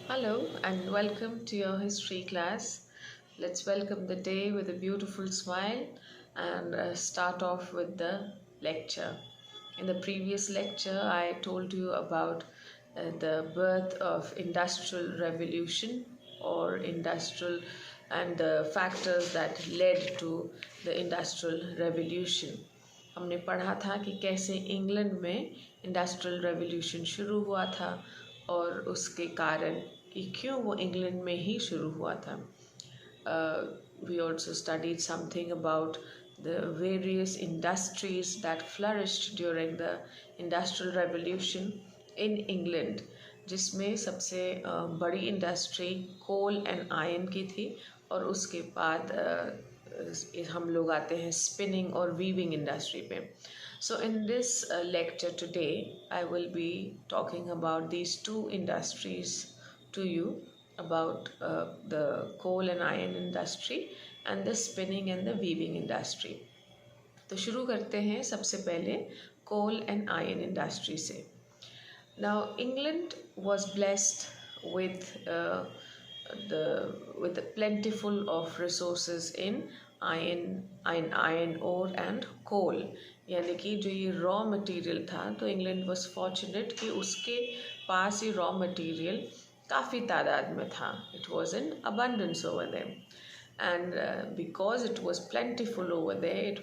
Hello and welcome to your history class. Let's welcome the day with a beautiful smile and start off with the lecture. In the previous lecture, I told you about the birth of industrial revolution or industrial and the factors that led to the industrial revolution. हमने पढ़ा था कि कैसे England में industrial revolution शुरू हुआ था और उसके कारण कि क्यों वो इंग्लैंड में ही शुरू हुआ था. We also studied something about the various industries that flourished during the industrial revolution in England, जिसमें सबसे बड़ी इंडस्ट्री कोल एंड आयरन की थी और उसके बाद हम लोग आते हैं स्पिनिंग और वीविंग इंडस्ट्री पे. So in this lecture today, I will be talking about these two industries to you, about the coal and iron industry and the spinning and the weaving industry. तो शुरू करते हैं सबसे पहले coal and iron industry से. Now England was blessed with the plentiful of resources in iron ore and coal. यानी कि जो ये रॉ मटेरियल था तो इंग्लैंड वॉज फॉर्चुनेट कि उसके पास ये रॉ मटेरियल काफ़ी तादाद में था. It was in abundance over them and because it was plentiful over there,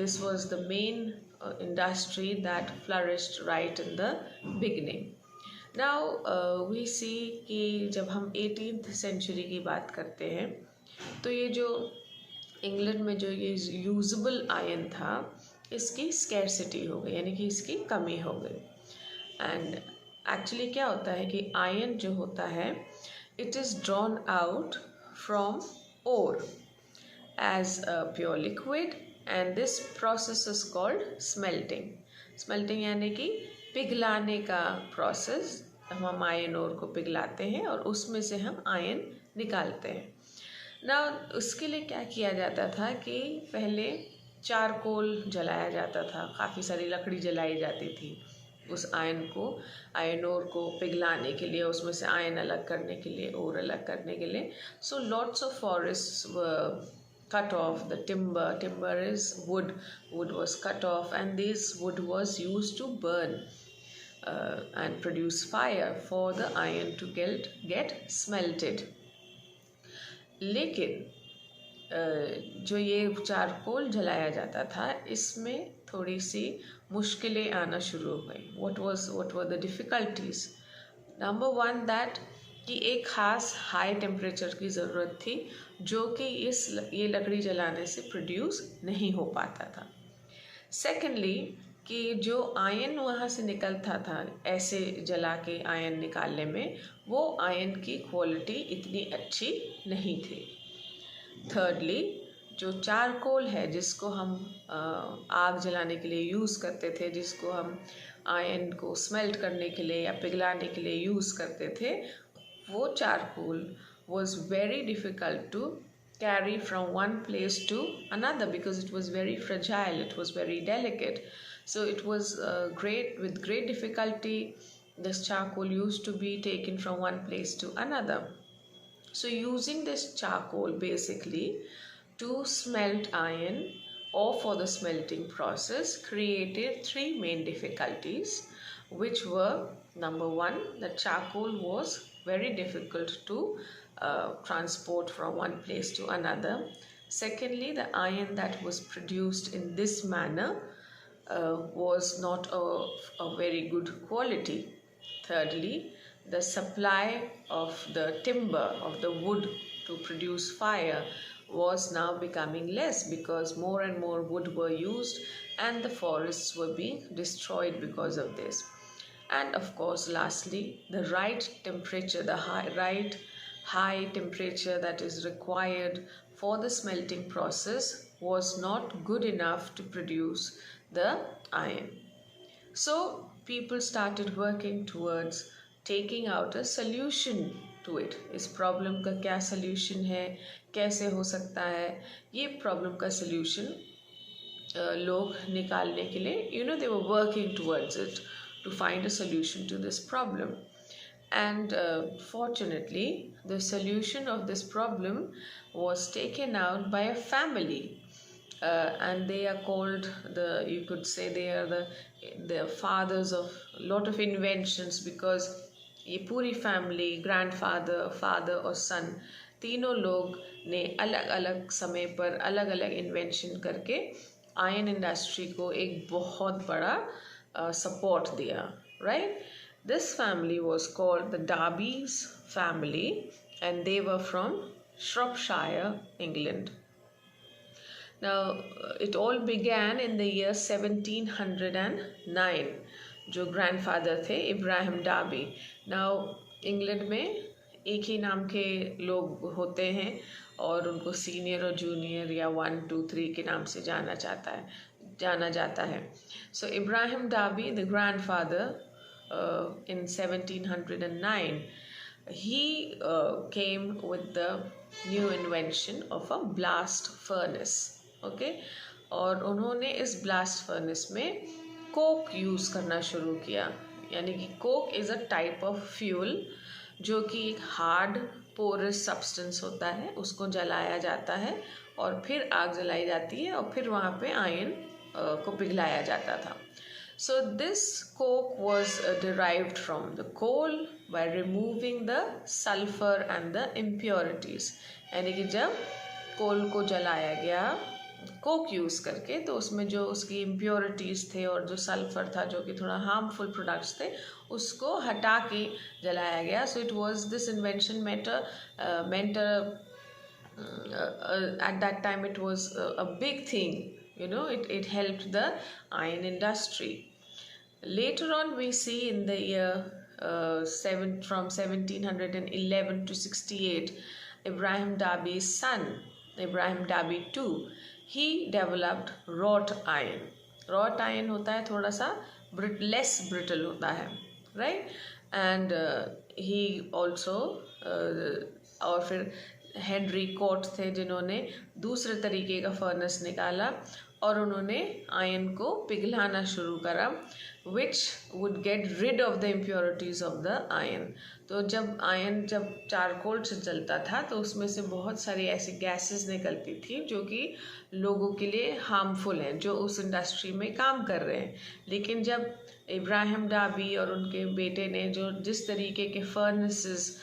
this was the main industry that flourished right in the beginning. Now we see कि जब हम 18th century की बात करते हैं तो ये जो इंग्लैंड में जो ये यूजेबल आयरन था इसकी स्कैरसिटी हो गई, यानी कि इसकी कमी हो गई. एंड एक्चुअली क्या होता है कि आयरन जो होता है it is drawn out from ore as a pure liquid and this process is called smelting. Smelting यानी कि पिघलाने का प्रोसेस. हम आयरन ओर को पिघलाते हैं और उसमें से हम आयरन निकालते हैं. ना उसके लिए क्या किया जाता था कि पहले चारकोल जलाया जाता था, काफ़ी सारी लकड़ी जलाई जाती थी उस आयरन ओर को पिघलाने के लिए, उसमें से आयरन अलग करने के लिए, ओर अलग करने के लिए. So lots of forest cut off. The timber is wood was cut off and this wood was used to burn and produce fire for the iron to get smelted. लेकिन जो ये चारकोल जलाया जाता था इसमें थोड़ी सी मुश्किलें आना शुरू हो गई. what were the difficulties? Number one, that कि एक ख़ास हाई टेम्परेचर की ज़रूरत थी जो कि ये लकड़ी जलाने से प्रोड्यूस नहीं हो पाता था. सेकेंडली, कि जो आयरन वहाँ से निकलता था ऐसे जला के आयरन निकालने में, वो आयरन की क्वालिटी इतनी अच्छी नहीं थी. थर्डली, जो चारकोल है जिसको हम आग जलाने के लिए यूज़ करते थे, जिसको हम आयरन को स्मेल्ट करने के लिए या पिघलाने के लिए यूज़ करते थे, वो charcoal was very difficult to carry from one place to another because it was very fragile, it was very delicate. So it was with great difficulty this charcoal used to be taken from one place to another. So using this charcoal basically to smelt iron or for the smelting process created three main difficulties, which were: number one, the charcoal was very difficult to transport from one place to another. Secondly, the iron that was produced in this manner was not a very good quality. Thirdly, the supply of the timber, of the wood to produce fire was now becoming less because more and more wood were used and the forests were being destroyed because of this. And of course, lastly, the right temperature, the right high temperature that is required for the smelting process was not good enough to produce the iron. So people started working towards taking out a solution to it. इस problem का क्या solution है, कैसे हो सकता है, ये problem का सल्यूशन लोग निकालने के लिए they were working towards it to find a solution to this problem. And fortunately, the solution of this problem was taken out by a family. And they are called you could say they are the fathers of a lot of inventions, because ये पूरी family, grandfather, father और सन, तीनों लोग ने अलग अलग समय पर अलग अलग इन्वेंशन करके आयरन इंडस्ट्री को एक बहुत बड़ा सपोर्ट दिया, right. This family was called the Darbys family and they were from Shropshire, England. Now, it all began in the year 1709. जो ग्रैंडफादर थे इब्राहिम डार्बी. नाउ इंग्लैंड में एक ही नाम के लोग होते हैं और उनको सीनियर और जूनियर या 1, 2, 3 के नाम से जाना जाता है. So Abraham Darby, the grandfather, in 1709, he came with the new invention of a blast furnace. Okay और उन्होंने इस ब्लास्ट फर्नेस में कोक यूज़ करना शुरू किया. यानी कि Coke is a type of fuel जो कि एक हार्ड पोरस सब्सटेंस होता है, उसको जलाया जाता है और फिर आग जलाई जाती है और फिर वहाँ पे आयरन को पिघलाया जाता था. So this coke was derived from the coal by removing the sulphur and the impurities. यानी कि जब कोल को जलाया गया कोक यूज़ करके, तो उसमें जो उसकी इम्प्योरिटीज़ थे और जो सल्फर था जो कि थोड़ा हार्मफुल प्रोडक्ट्स थे, उसको हटा के जलाया गया. So it was this invention meant at that time it was a big thing, it helped the iron industry. Later on we see in the year from 1711 to 68, Ibrahim Darby's son, Ibrahim Darby II, he developed wrought iron. Wrought iron होता है थोड़ा सा less brittle होता है, right? And he also और फिर Henry coat थे जिन्होंने दूसरे तरीके का फर्नेस निकाला और उन्होंने आयरन को पिघलाना शुरू करा, which would get rid of the impurities of the iron. तो जब चारकोल से जलता था तो उसमें से बहुत सारी ऐसी गैसेस निकलती थी जो कि लोगों के लिए हार्मफुल हैं, जो उस इंडस्ट्री में काम कर रहे हैं. लेकिन जब इब्राहिम डार्बी और उनके बेटे ने जिस तरीके के फर्नेसेस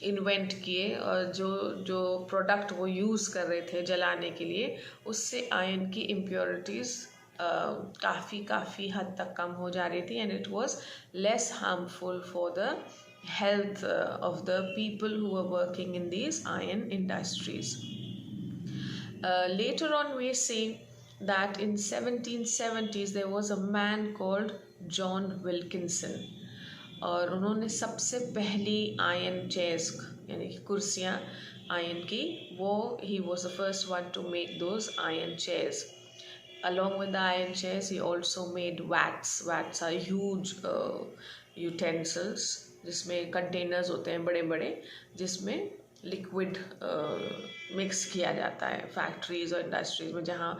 इन्वेंट किए और जो प्रोडक्ट वो यूज़ कर रहे थे जलाने के लिए, उससे आयरन की इम्प्योरिटीज़ काफ़ी हद तक कम हो जा रही थी, and it was less harmful for the health of the people who were working in these iron industries. Later on we see that in 1770s there was a man called John Wilkinson, और उन्होंने सबसे पहली iron chairs यानी कि कुर्सियाँ iron की, he was the first one to make those iron chairs. Along with the iron chairs he also made vats. Vats are huge utensils जिसमें containers होते हैं बड़े बड़े, जिसमें लिक्विड मिक्स किया जाता है फैक्ट्रीज और इंडस्ट्रीज में, जहाँ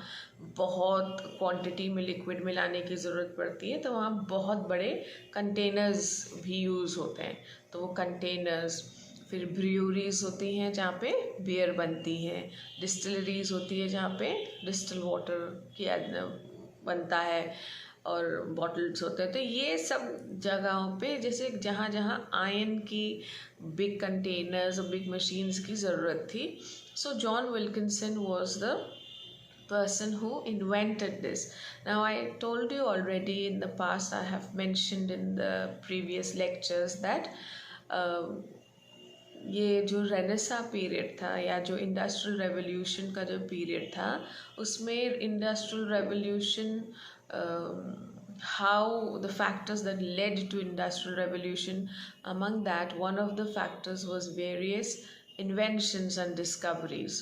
बहुत क्वांटिटी में लिक्विड मिलाने की ज़रूरत पड़ती है, तो वहाँ बहुत बड़े कंटेनर्स भी यूज़ होते हैं. तो वो कंटेनर्स, फिर ब्रियूरीज होती हैं जहाँ पे बियर बनती है, डिस्टिलरीज होती है जहाँ पे डिस्टिल वाटर किया बनता है, और बॉटल्स होते हैं. तो ये सब जगहों पे जैसे जहाँ जहाँ आयरन की बिग कंटेनर्स और बिग मशीन्स की ज़रूरत थी, सो John Wilkinson was the person who invented this. Now I told you already in the past, I have mentioned in the previous lectures that ये जो रेनेसा पीरियड था या जो इंडस्ट्रियल रेवोल्यूशन का जो पीरियड था, उसमें industrial revolution how the factors that led to industrial revolution, among that one of the factors was various inventions and discoveries.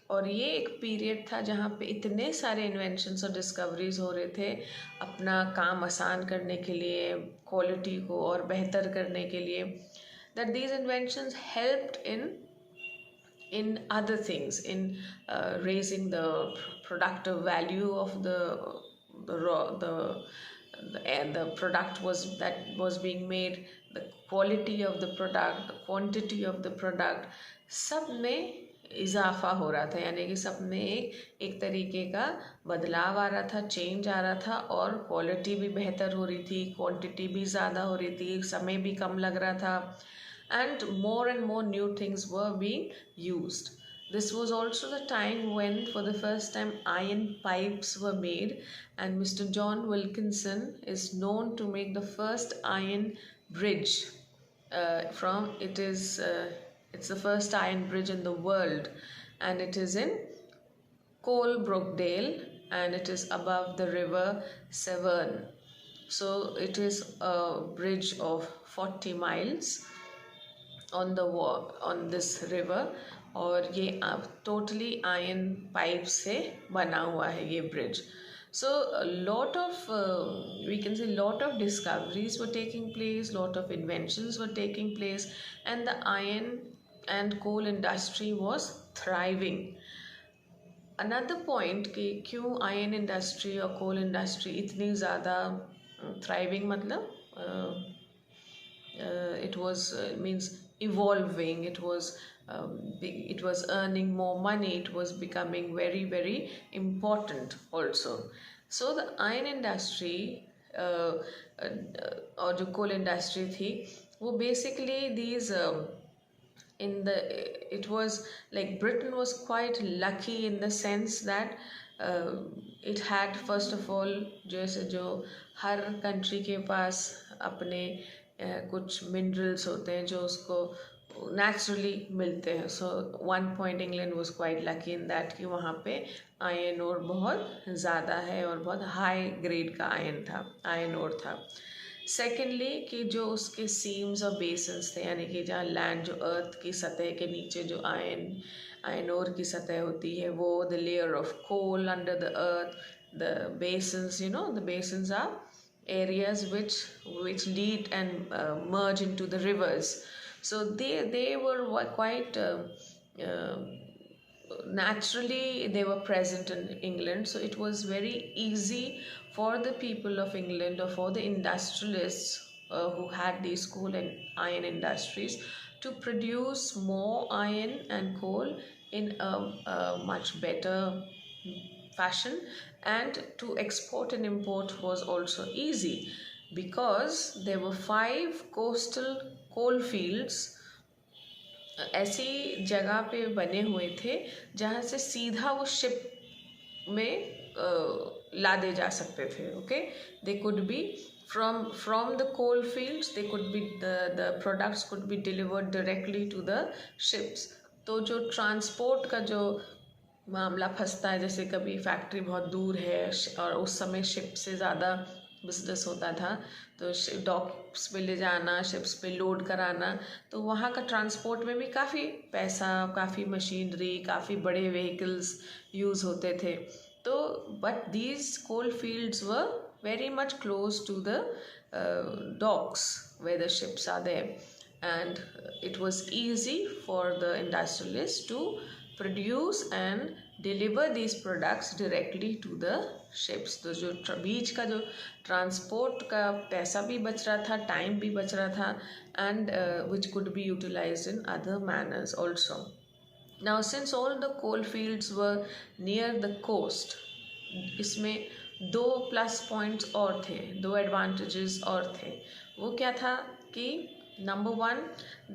और ये एक पीरियड था जहाँ पे इतने सारे इन्वेंशंस और डिस्कवरीज हो रहे थे अपना काम आसान करने के लिए, क्वालिटी को और बेहतर करने के लिए, that these inventions helped in other things, in raising the productive value of the product that was being made. the quality of the product, the quantity of the product, सब में इजाफा हो रहा था, यानी कि सब में एक तरीके का बदलाव आ रहा था, चेंज आ रहा था, और क्वालिटी भी बेहतर हो रही थी, क्वांटिटी भी ज़्यादा हो रही थी, समय भी कम लग रहा था, and more new things were being used. This was also the time when for the first time iron pipes were made, and Mr. John Wilkinson is known to make the first iron bridge. It's the first iron bridge in the world, and it is in Coalbrookdale, and it is above the river Severn. So it is a bridge of 40 miles on the wall on this river, और ये totally iron pipe से बना हुआ है ये bridge. So a lot of we can say lot of discoveries were taking place, lot of inventions were taking place, and the iron and coal industry was thriving. Another point कि क्यों iron industry और coal industry इतनी ज़्यादा thriving, मतलब it was means evolving, it was earning more money, it was becoming very important also. So the iron industry और जो coal industry थी वो basically these it was like Britain was quite lucky in the sense that it had first of all जैसे जो हर country के पास अपने कुछ minerals होते हैं जो उसको naturally मिलते हैं. So one point England was quite lucky in that कि वहाँ पे iron ore बहुत ज़्यादा है और बहुत high grade का iron ore था. सेकेंडली कि जो उसके सीम्स और बेसन्स थे, यानी कि जहाँ लैंड जो अर्थ की सतह के नीचे जो आयन ओर की सतह होती है वो the layer of coal under the earth, the basins, the basins are areas which lead and merge into the rivers. So they were quite naturally they were present in England. So it was very easy for the people of England or for the industrialists who had these coal and iron industries to produce more iron and coal in a much better fashion, and to export and import was also easy because there were 5 coastal coal fields ऐसी जगह पे बने हुए थे जहाँ से सीधा वो शिप में लादे जा सकते थे. Okay, they could be from the coal fields, they could be the products could be delivered directly to the ships. तो जो ट्रांसपोर्ट का जो मामला फंसता है, जैसे कभी फैक्ट्री बहुत दूर है और उस समय शिप से ज़्यादा बिजनेस होता था, तो डॉक्स पे ले जाना, शिप्स पे लोड कराना, तो वहाँ का ट्रांसपोर्ट में भी काफ़ी पैसा, काफ़ी मशीनरी, काफ़ी बड़े व्हीकल्स यूज़ होते थे. तो but these coal fields were very much close to the docks where the ships are there, and it was easy for the industrialists to produce and deliver these products directly to the ships. तो जो बीच का जो transport का पैसा भी बच रहा था, टाइम भी बच रहा था, and which could be utilized in other manners also. Now since all the coal fields were near the coast, इसमें 2 प्लस पॉइंट्स और थे, 2 एडवांटेजेस और थे. वो क्या था कि number 1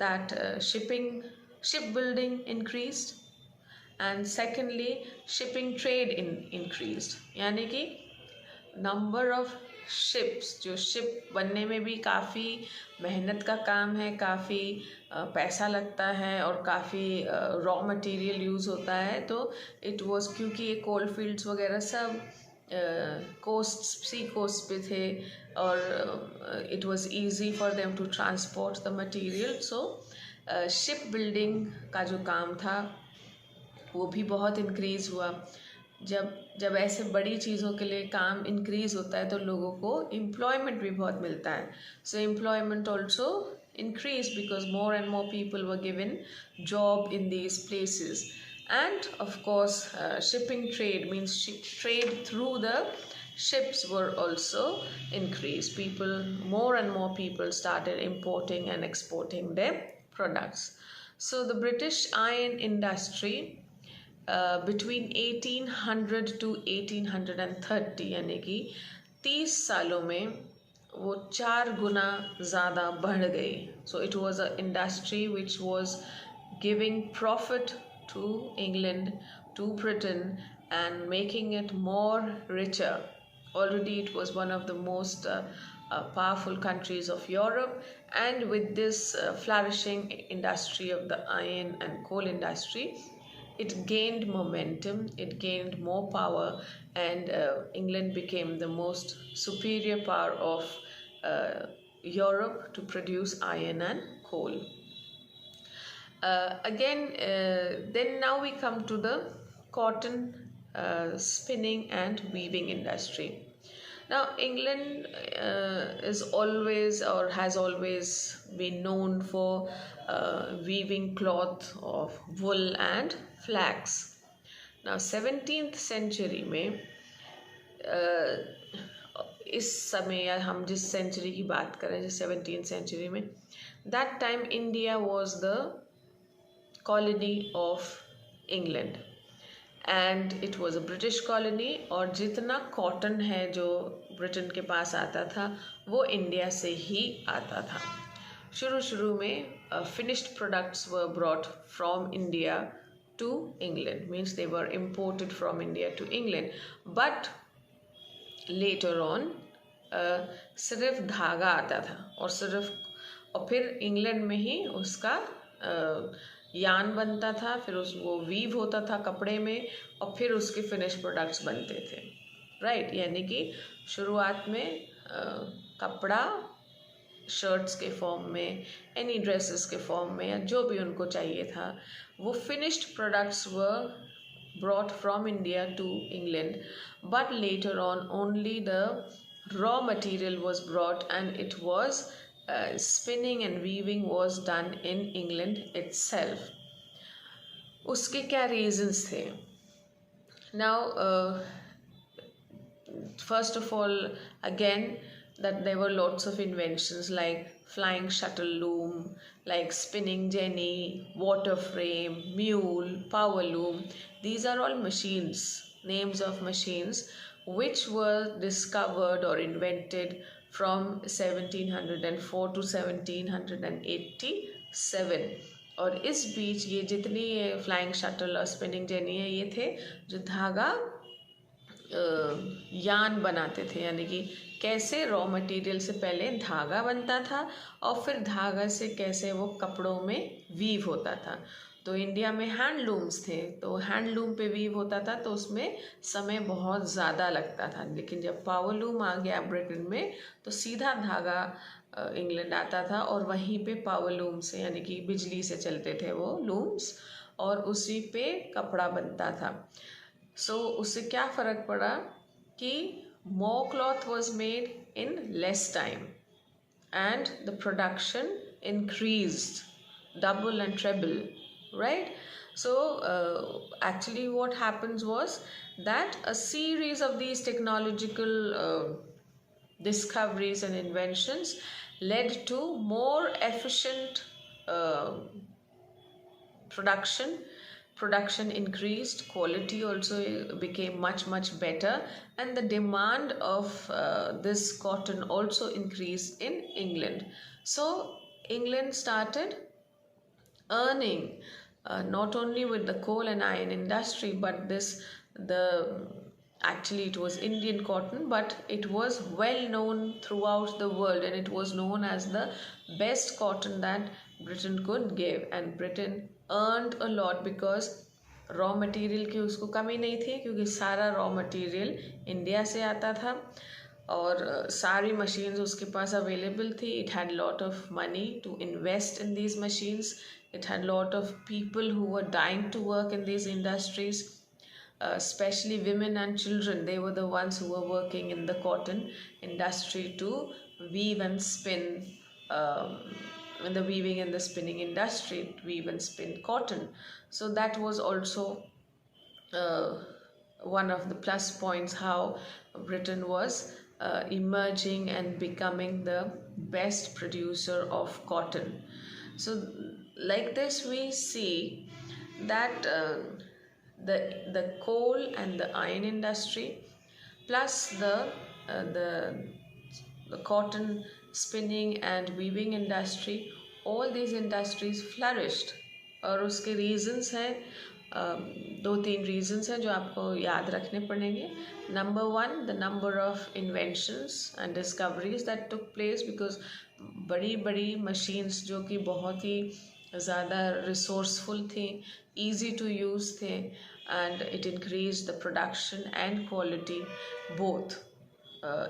that shipbuilding increased, and secondly shipping trade increased. यानी कि नंबर ऑफ शिप्स, जो शिप बनने में भी काफ़ी मेहनत का काम है, काफ़ी पैसा लगता है और काफ़ी रॉ मटेरियल यूज़ होता है. तो इट वाज क्योंकि ये कोल फील्ड्स वगैरह सब सी कोस्ट पे थे और it was easy for them to transport the material. So ship building का जो काम था वो भी बहुत इंक्रीज़ हुआ. जब ऐसे बड़ी चीज़ों के लिए काम इंक्रीज़ होता है तो लोगों को एम्प्लॉयमेंट भी बहुत मिलता है. So employment also increased because more and more people were given job in these places. And of course shipping trade means trade through the ships were also increased. More and more people started importing and exporting their products. So the British iron industry between 1800 to 1830 यानी कि 30 सालों में वो 4 गुना ज़्यादा बढ़ गई. So it was an industry which was giving profit to England, to Britain, and making it more richer. Already it was one of the most powerful countries of Europe, and with this flourishing industry of the iron and coal industry, it gained momentum, it gained more power, and England became the most superior power of Europe to produce iron and coal. Then now we come to the cotton spinning and weaving industry. Now England is always or has always been known for weaving cloth of wool and flax. Now 17th century में इस समय या हम जिस century की बात करें जिस 17th century में, that time India was the colony of England and it was a British colony. और जितना कॉटन है जो ब्रिटेन के पास आता था वो इंडिया से ही आता था. शुरू में finished products were brought from India to England, means they were imported from India to England, but later on सिर्फ धागा आता था और फिर इंग्लैंड में ही उसका यान बनता था, फिर वो वीव होता था कपड़े में और फिर उसके फिनिश प्रोडक्ट्स बनते थे. राइट यानी कि शुरुआत में कपड़ा शर्ट्स के फॉर्म में, एनी ड्रेसेस के फॉर्म में या जो भी उनको चाहिए था, वो finished products were brought from India to England, but later on only the raw material was brought and it was spinning and weaving was done in England itself. उसके क्या reasons थे? Now first of all, again, that there were lots of inventions like flying shuttle loom, like spinning jenny, water frame, mule, power loom. These are all machines, names of machines which were discovered or invented from 1704 to 1787. और इस बीच ये जितनी flying shuttle और spinning jenny है ये थे जो धागा यान बनाते थे, यानी कि कैसे रॉ मटेरियल से पहले धागा बनता था और फिर धागा से कैसे वो कपड़ों में वीव होता था. तो इंडिया में हैंडलूम्स थे, तो हैंडलूम पे वीव होता था तो उसमें समय बहुत ज़्यादा लगता था. लेकिन जब पावरलूम आ गया ब्रिटेन में तो सीधा धागा इंग्लैंड आता था और वहीं पे पावरलूम से यानी कि बिजली से चलते थे वो लूम्स और उसी पे कपड़ा बनता था. सो उससे क्या फ़र्क पड़ा कि more cloth was made in less time and the production increased double and treble, right? So actually what happens was that a series of these technological discoveries and inventions led to more efficient production increased, quality also became much better, and the demand of this cotton also increased in England. So England started earning not only with the coal and iron industry, but actually it was Indian cotton, but it was well known throughout the world and it was known as the best cotton that Britain could give. And Britain earned a lot because raw material की उसको कमी नहीं थी क्योंकि सारा raw material India से आता था और सारी मशीन्स उसके पास अवेलेबल थी. It had lot of money to invest in these machines. It had lot of people who were dying to work in these industries, especially women and children. They were the ones who were working in the cotton industry to weave and spin in the weaving and the spinning industry, weave and spin cotton. So that was also one of the plus points how Britain was emerging and becoming the best producer of cotton. So, like this, we see that the coal and the iron industry, plus the cotton spinning and weaving industry, all these industries flourished. और उसके reasons हैं, दो तीन reasons हैं जो आपको याद रखने पड़ेंगे. Number one, the number of inventions and discoveries that took place, because बड़ी बड़ी मशीन्स जो कि बहुत ही ज़्यादा रिसोर्सफुल थी, easy to use थे, and it increased the production and quality both,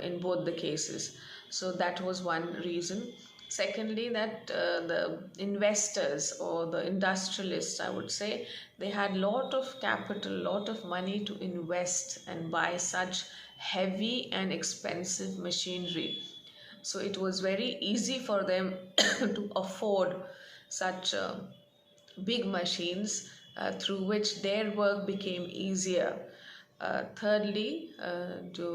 in both the cases. So that was one reason. Secondly, that the investors or the industrialists, I would say, they had lot of capital, lot of money to invest and buy such heavy and expensive machinery. So it was very easy for them to afford such big machines, through which their work became easier. Thirdly, जो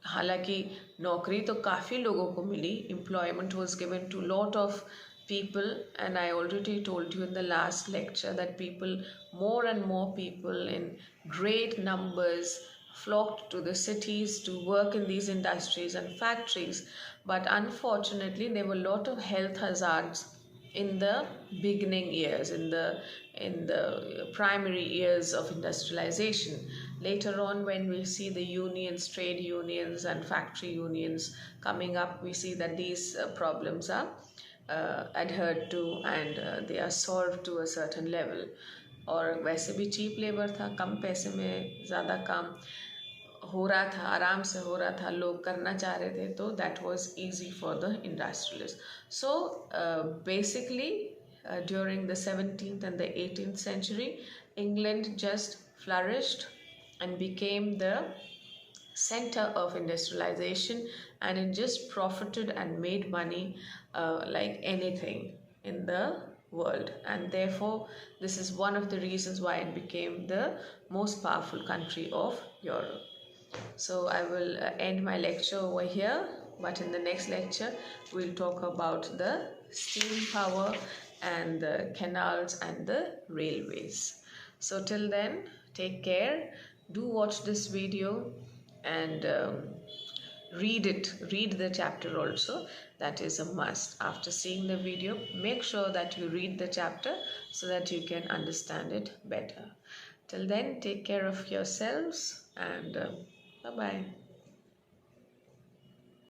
हालांकि नौकरी तो काफ़ी लोगों को मिली, employment was given to lot of people, and I already told you in the last lecture that people, more and more people in great numbers flocked to the cities to work in these industries and factories. But unfortunately, there were a lot of health hazards in the beginning years, in the primary years of industrialization. Later on, when we see the unions, trade unions and factory unions coming up, we see that these problems are adhered to, and they are solved to a certain level. और वैसे भी cheap labor था, कम पैसे में ज़्यादा काम हो रहा था, आराम से हो रहा था, लोग करना चाह रहे थे, तो that was easy for the industrialists. So basically, during the 17th and the 18th century, England just flourished and became the center of industrialization, and it just profited and made money like anything in the world. And therefore, this is one of the reasons why it became the most powerful country of Europe. So I will end my lecture over here, but in the next lecture we'll talk about the steam power and the canals and the railways. So till then, take care, do watch this video, and read the chapter also. That is a must. After seeing the video, make sure that you read the chapter so that you can understand it better. Till then, take care of yourselves, and bye bye.